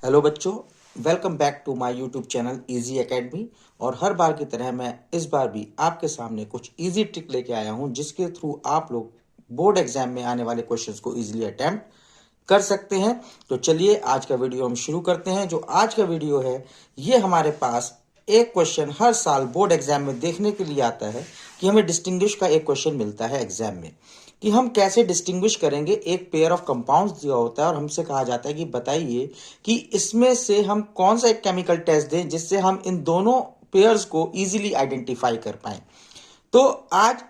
Hello बच्चों, welcome back to my YouTube channel Easy Academy. और हर बार की तरह मैं इस बार भी आपके सामने कुछ इजी ट्रिक लेके आया हूं जिसके थ्रू आप लोग बोर्ड एग्जाम में आने वाले क्वेश्चंस को इजीली अटेम्प्ट कर सकते हैं। तो चलिए आज का वीडियो हम शुरू करते हैं। जो आज का वीडियो है ये हमारे पास एक क्वेश्चन हर साल बोर्ड एग्जाम में देखने के लिए आता है कि हमें डिस्टिंग्विश का एक क्वेश्चन मिलता है एग्जाम में कि हम कैसे डिस्टिंग्विश करेंगे। एक पेयर ऑफ कंपाउंड्स दिया होता है और हमसे कहा जाता है कि बताइए कि इसमें से हम कौन सा एक केमिकल टेस्ट दें जिससे हम इन दोनों पेयर्स को इजीली आइडेंटिफाई कर पाए। तो आज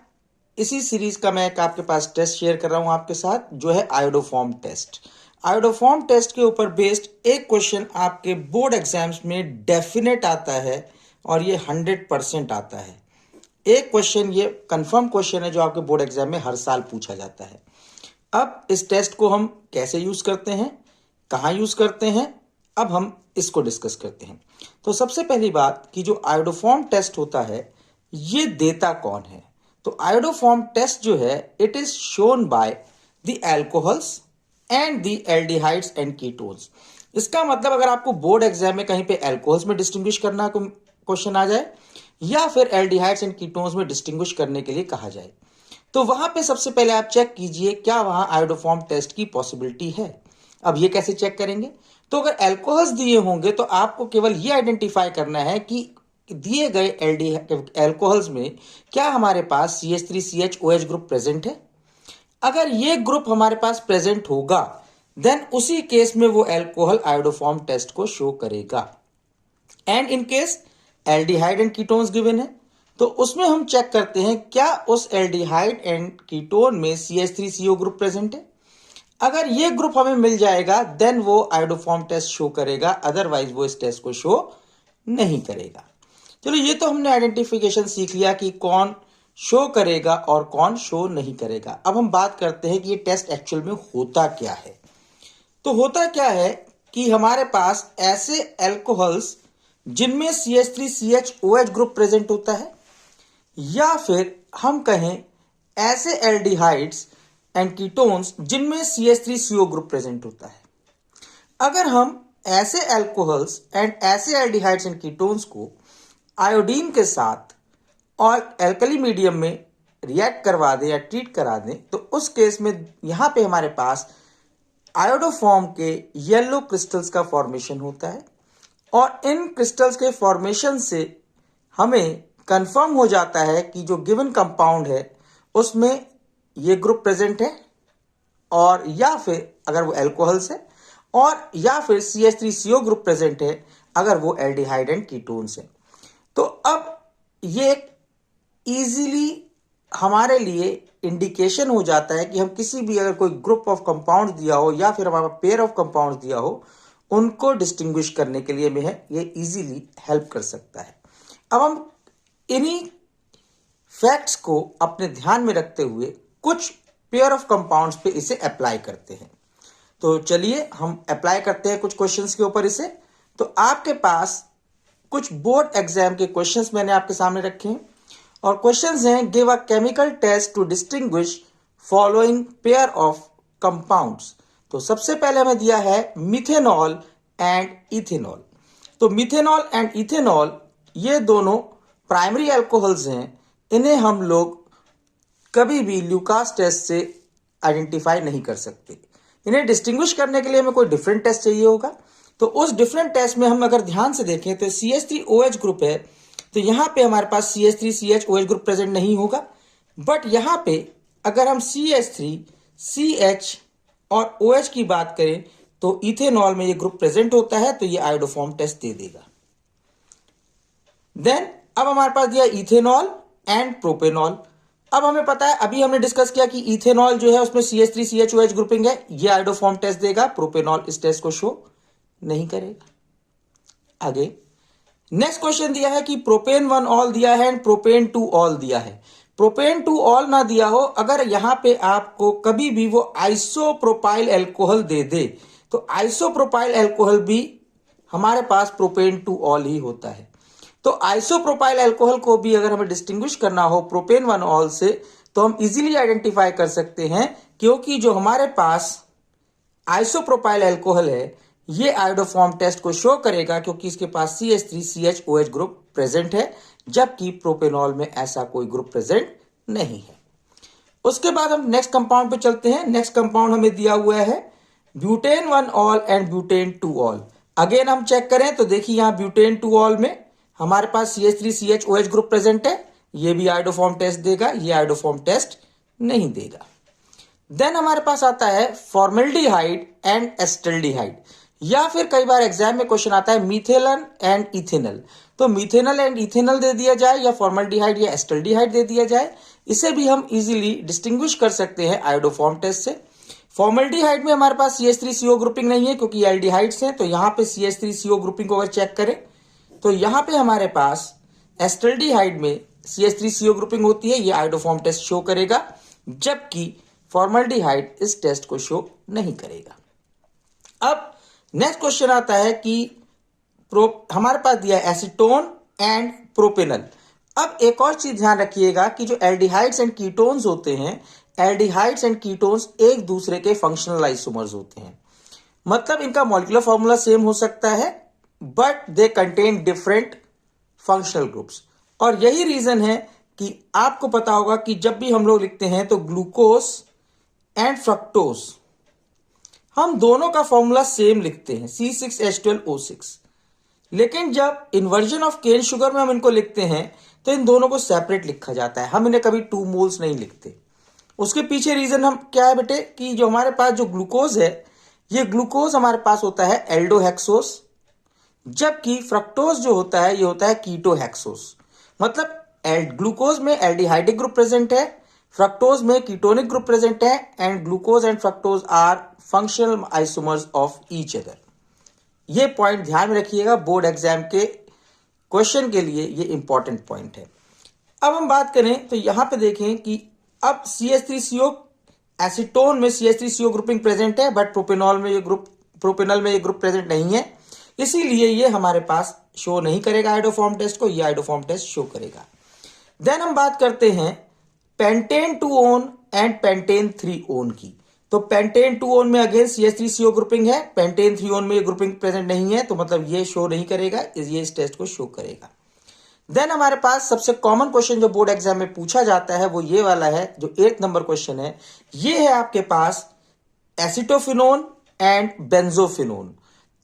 इसी सीरीज का मैं एक आपके पास टेस्ट शेयर कर रहा हूं आपके साथ, जो है आयोडोफॉर्म टेस्ट। आयोडोफॉर्म टेस्ट के ऊपर बेस्ड एक क्वेश्चन आपके बोर्ड एग्जाम्स में डेफिनेट आता है और ये 100% आता है। एक क्वेश्चन ये कंफर्म क्वेश्चन है जो आपके बोर्ड एग्जाम में हर साल पूछा जाता है। अब इस टेस्ट को हम कैसे यूज करते हैं, कहां यूज करते हैं, अब हम इसको डिस्कस करते हैं। तो सबसे पहली बात कि जो आयोडोफॉर्म टेस्ट होता है ये देता कौन है। तो आयोडोफॉर्म टेस्ट जो है it is shown by the alcohols and the aldehydes and ketones. इसका मतलब अगर आपको बोर्ड एग्जाम में कहीं पे एल्कोहल्स में डिस्टिंग्विश करना क्वेश्चन आ जाए या फिर एल्डिहाइड्स एंड कीटोन्स में डिस्टिंग्विश करने के लिए कहा जाए तो वहां पे सबसे पहले आप चेक कीजिए क्या वहां आयोडोफॉर्म टेस्ट की पॉसिबिलिटी है। अब ये कैसे चेक करेंगे, तो अगर एल्कोहल्स दिए होंगे तो आपको केवल ये आइडेंटिफाई करना है कि दिए गए एल्कोहल्स में क्या हमारे पास CH3CHOH ग्रुप प्रेजेंट है। अगर ये ग्रुप हमारे पास प्रेजेंट होगा देन उसी केस में वो एल्कोहल आयोडोफॉर्म टेस्ट को शो करेगा। And in case aldehyde and ketones given है तो उसमें हम चेक करते हैं क्या उस एल्डिहाइड एंड कीटोन में CH3CO ग्रुप प्रेजेंट है। अगर ये ग्रुप हमें मिल जाएगा देन वो आयोडोफॉर्म टेस्ट शो करेगा, अदरवाइज वो इस टेस्ट को शो नहीं करेगा। चलो ये तो हमने आइडेंटिफिकेशन सीख लिया कि कौन शो करेगा और कौन शो नहीं करेगा। अब हम बात करते हैं कि ये टेस्ट एक्चुअल में होता क्या है। तो होता क्या है कि हमारे पास ऐसे एल्कोहल्स जिनमें CH3CHOH ग्रुप प्रेजेंट होता है या फिर हम कहें ऐसे एल्डिहाइड्स एंड कीटोन्स जिनमें CH3CO ग्रुप प्रेजेंट होता है। अगर हम ऐसे एल्कोहल्स एंड ऐसे एल्डिहाइड्स एंड कीटोन्स को आयोडीन के साथ और एल्कली मीडियम में रिएक्ट करवा दें या ट्रीट करा दें तो उस केस में यहां पे हमारे पास आयोडोफॉर्म के येलो क्रिस्टल्स का फॉर्मेशन होता है और इन क्रिस्टल्स के फॉर्मेशन से हमें कंफर्म हो जाता है कि जो गिवन कंपाउंड है उसमें ये ग्रुप प्रेजेंट है और या फिर अगर वो एल्कोहल्स है और या फिर CH3CO ग्रुप प्रेजेंट है अगर वो एल्डिहाइड एंड कीटोन्स है। तो अब ये एक इजीली हमारे लिए इंडिकेशन हो जाता है कि हम किसी भी अगर कोई ग्रुप ऑफ कंपाउंड दिया हो या फिर हमारा पेयर ऑफ कंपाउंड दिया हो उनको डिस्टिंग्विश करने के लिए में है ये इजीली हेल्प कर सकता है। अब हम इन्हीं फैक्ट्स को अपने ध्यान में रखते हुए कुछ पेयर ऑफ कंपाउंड्स पे इसे अप्लाई करते हैं। तो चलिए हम अप्लाई करते हैं कुछ क्वेश्चंस के ऊपर इसे। तो आपके पास कुछ बोर्ड एग्जाम के क्वेश्चंस मैंने आपके सामने रखे हैं और क्वेश्चंस हैं give a chemical test to distinguish following pair of compounds. तो सबसे पहले हमें दिया है मिथेनॉल एंड इथेनॉल। तो मिथेनॉल एंड इथेनॉल ये दोनों प्राइमरी अल्कोहल्स हैं, इन्हें हम लोग कभी भी ल्यूकास टेस्ट से आइडेंटिफाई नहीं कर सकते। इन्हें डिस्टिंग्विश करने के लिए हमें कोई डिफरेंट टेस्ट चाहिए होगा। तो उस डिफरेंट टेस्ट में हम अगर ध्यान से देखें तो CH3OH ग्रुप है तो यहां पे हमारे पास CH3CHOH ग्रुप प्रेजेंट नहीं होगा, बट यहां पे अगर हम CH3 CH और OH की बात करें तो इथेनॉल में ये ग्रुप प्रेजेंट होता है तो ये आयोडोफॉर्म टेस्ट दे देगा। देन अब हमारे पास दिया इथेनॉल एंड प्रोपेनॉल। अब हमें पता है अभी हमने डिस्कस किया कि इथेनॉल जो है उसमें CH3CHOH ग्रुपिंग है, ये आयोडोफॉर्म टेस्ट देगा, प्रोपेनॉल इस टेस्ट को शो नहीं करेगा। आगे नेक्स्ट क्वेश्चन दिया है कि प्रोपेन 1 ऑल दिया है एंड प्रोपेन 2 ऑल दिया है। प्रोपेन 2 ऑल ना दिया हो, अगर यहां पे आपको कभी भी वो आइसोप्रोपाइल अल्कोहल दे दे तो आइसोप्रोपाइल अल्कोहल भी हमारे पास प्रोपेन 2 ऑल ही होता है। तो आइसोप्रोपाइल अल्कोहल को भी अगर हमें डिस्टिंग्विश करना हो प्रोपेन 1 ऑल से तो हम इजीली आइडेंटिफाई कर सकते हैं क्योंकि जो हमारे पास आइसोप्रोपाइल अल्कोहल है ये आयोडोफॉर्म टेस्ट को शो करेगा क्योंकि इसके पास CH3CHOH ग्रुप प्रेजेंट है, जबकि प्रोपेनॉल में ऐसा कोई ग्रुप प्रेजेंट नहीं है। उसके बाद हम नेक्स्ट कंपाउंड पे चलते हैं। नेक्स्ट कंपाउंड हमें दिया हुआ है butane 1 all and butane 2 all. Again हम चेक करें तो देखिए यहाँ ब्यूटेन 2 ऑल में हमारे पास CH3CHOH ग्रुप प्रेजेंट है, ये भी आयोडोफॉर्म टेस्ट देगा, ये आयोडोफॉर्म टेस्ट नहीं देगा। देन हमारे पास आता है फॉर्मल्डिहाइड एंड एस्टल्डिहाइड, या फिर कई बार एग्जाम में क्वेश्चन आता है मीथेलन एंड इथेनल, तो मीथेनल एंड इथेनल दे दिया जाए या फॉर्मल्डिहाइड या एस्टल्डिहाइड दे दिया जाए। इसे भी हम इजीली डिस्टिंग्विश कर सकते हैं आयोडोफॉर्म टेस्ट से। फॉर्मल्डिहाइड में हमारे पास CH3CO ग्रुपिंग नहीं है क्योंकि एल्डिहाइड्स हैं, तो यहां पे CH3CO ग्रुपिंग को अगर चेक करें तो यहां पे हमारे पास एस्टल्डिहाइड में CH3CO ग्रुपिंग होती है, ये आयोडोफॉर्म टेस्ट शो करेगा, जबकि फॉर्मल्डिहाइड इस टेस्ट को शो नहीं करेगा। अब नेक्स्ट क्वेश्चन आता है कि हमारे पास दिया है एसीटोन एंड प्रोपेनल। अब एक और चीज ध्यान रखिएगा कि जो एल्डिहाइड्स एंड कीटोन्स होते हैं, एल्डिहाइड्स एंड कीटोन्स एक दूसरे के फंक्शनल आइसोमर्स होते हैं, मतलब इनका मॉलिक्यूलर फॉर्मूला सेम हो सकता है but they contain different functional groups. और यही रीजन है कि आपको पता होगा कि जब भी हम लोग लिखते हैं तो ग्लूकोज एंड फ्रक्टोज, हम दोनों का फॉर्मूला सेम लिखते हैं C6H12O6, लेकिन जब इन्वर्जन ऑफ केन शुगर में हम इनको लिखते हैं तो इन दोनों को सेपरेट लिखा जाता है, हम इन्हें कभी 2 मोल्स नहीं लिखते। उसके पीछे रीजन हम क्या है बेटे कि जो हमारे पास जो ग्लूकोज है, ये ग्लूकोज हमारे पास होता है एल्डोहेक्सोस, जबकि फ्रक्टोज जो होता है ये होता है कीटोहेक्सोस। मतलब ग्लूकोज में एल्डिहाइडिक ग्रुप प्रेजेंट है, फ्रक्टोज में कीटोनिक ग्रुप प्रेजेंट है, and glucose and fructose are functional isomers of each other. ये पॉइंट ध्यान में रखिएगा, बोर्ड एग्जाम के क्वेश्चन के लिए ये इंपॉर्टेंट पॉइंट है। अब हम बात करें तो यहां पे देखें कि अब CH3CO एसीटोन में CH3CO ग्रुपिंग प्रेजेंट है, बट प्रोपेनॉल में ये ग्रुप प्रेजेंट नहीं है, इसीलिए ये हमारे पास शो नहीं करेगा आयोडोफॉर्म टेस्ट को, ये आयोडोफॉर्म टेस्ट शो करेगा। देन हम बात करते हैं pentane 2 own and pentane 3 own की। तो पेंटेन 2 ओन में अगेन CH3CO ग्रुपिंग है, पेंटेन 3 ओन में ये ग्रुपिंग प्रेजेंट नहीं है, तो मतलब ये शो नहीं करेगा, ये इस टेस्ट को शो करेगा। देन हमारे पास सबसे कॉमन क्वेश्चन जो बोर्ड एग्जाम में पूछा जाता है वो ये वाला है, जो 8 नंबर क्वेश्चन है, ये है आपके पास acetophenone and benzophenone.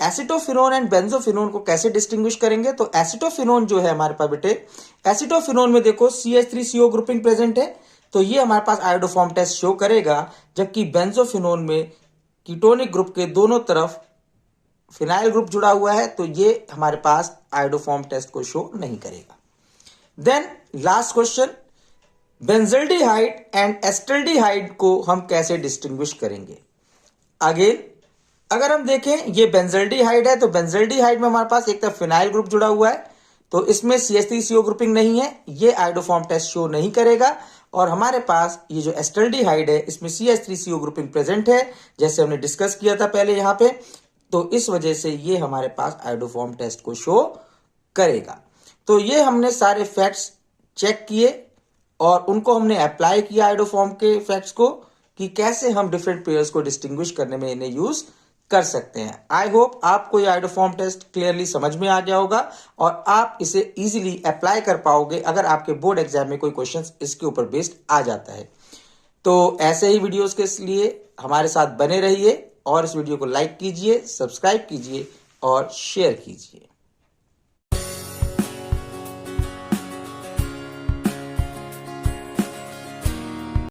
Acetophenone and benzophenone को कैसे डिस्टिंग्विश करेंगे, तो एसिटोफिनोन जो है हमारे पास बेटे, एसिटोफिनोन में देखो CH3CO ग्रुपिंग प्रेजेंट है, तो ये हमारे पास आयोडोफॉर्म टेस्ट शो करेगा, जबकि बेंजोफिनोन में कीटोनिक ग्रुप के दोनों तरफ फिनाइल ग्रुप जुड़ा हुआ है, तो ये हमारे पास आयोडोफॉर्म टेस्ट को शो नहीं करेगा। Then last question, benzaldehyde and acetaldehyde को हम कैसे डिस्टिंग्विश करेंगे। अगेन अगर हम देखें ये बेंजल्डिहाइड है, तो बेंजल्डिहाइड में हमारे पास एक तरफ फिनाइल ग्रुप जुड़ा हुआ है, तो इसमें CH3CO ग्रुपिंग नहीं है, ये आयोडोफॉर्म टेस्ट शो नहीं करेगा। और हमारे पास ये जो एस्टल्डिहाइड है, इसमें CH3CO ग्रुपिंग प्रेजेंट है, जैसे हमने डिस्कस किया था पहले यहाँ पे, तो इस वजह से ये हमारे पास आयोडोफॉर्म टेस्ट को शो करेगा। तो ये हमने सारे फैक्ट्स चेक किए और उनको हमने अप्लाई किया आयोडोफॉर्म के फैक्ट्स को, कि कैसे हम डिफरेंट पेयर्स को डिस्टिंग्विश करने में इन्हें यूज कर सकते हैं। आई होप आपको ये आयोडोफॉर्म टेस्ट क्लियरली समझ में आ गया होगा और आप इसे इजीली अप्लाई कर पाओगे अगर आपके बोर्ड एग्जाम में कोई क्वेश्चन इसके ऊपर बेस्ड आ जाता है। तो ऐसे ही वीडियोस के लिए हमारे साथ बने रहिए और इस वीडियो को लाइक कीजिए, सब्सक्राइब कीजिए और शेयर कीजिए।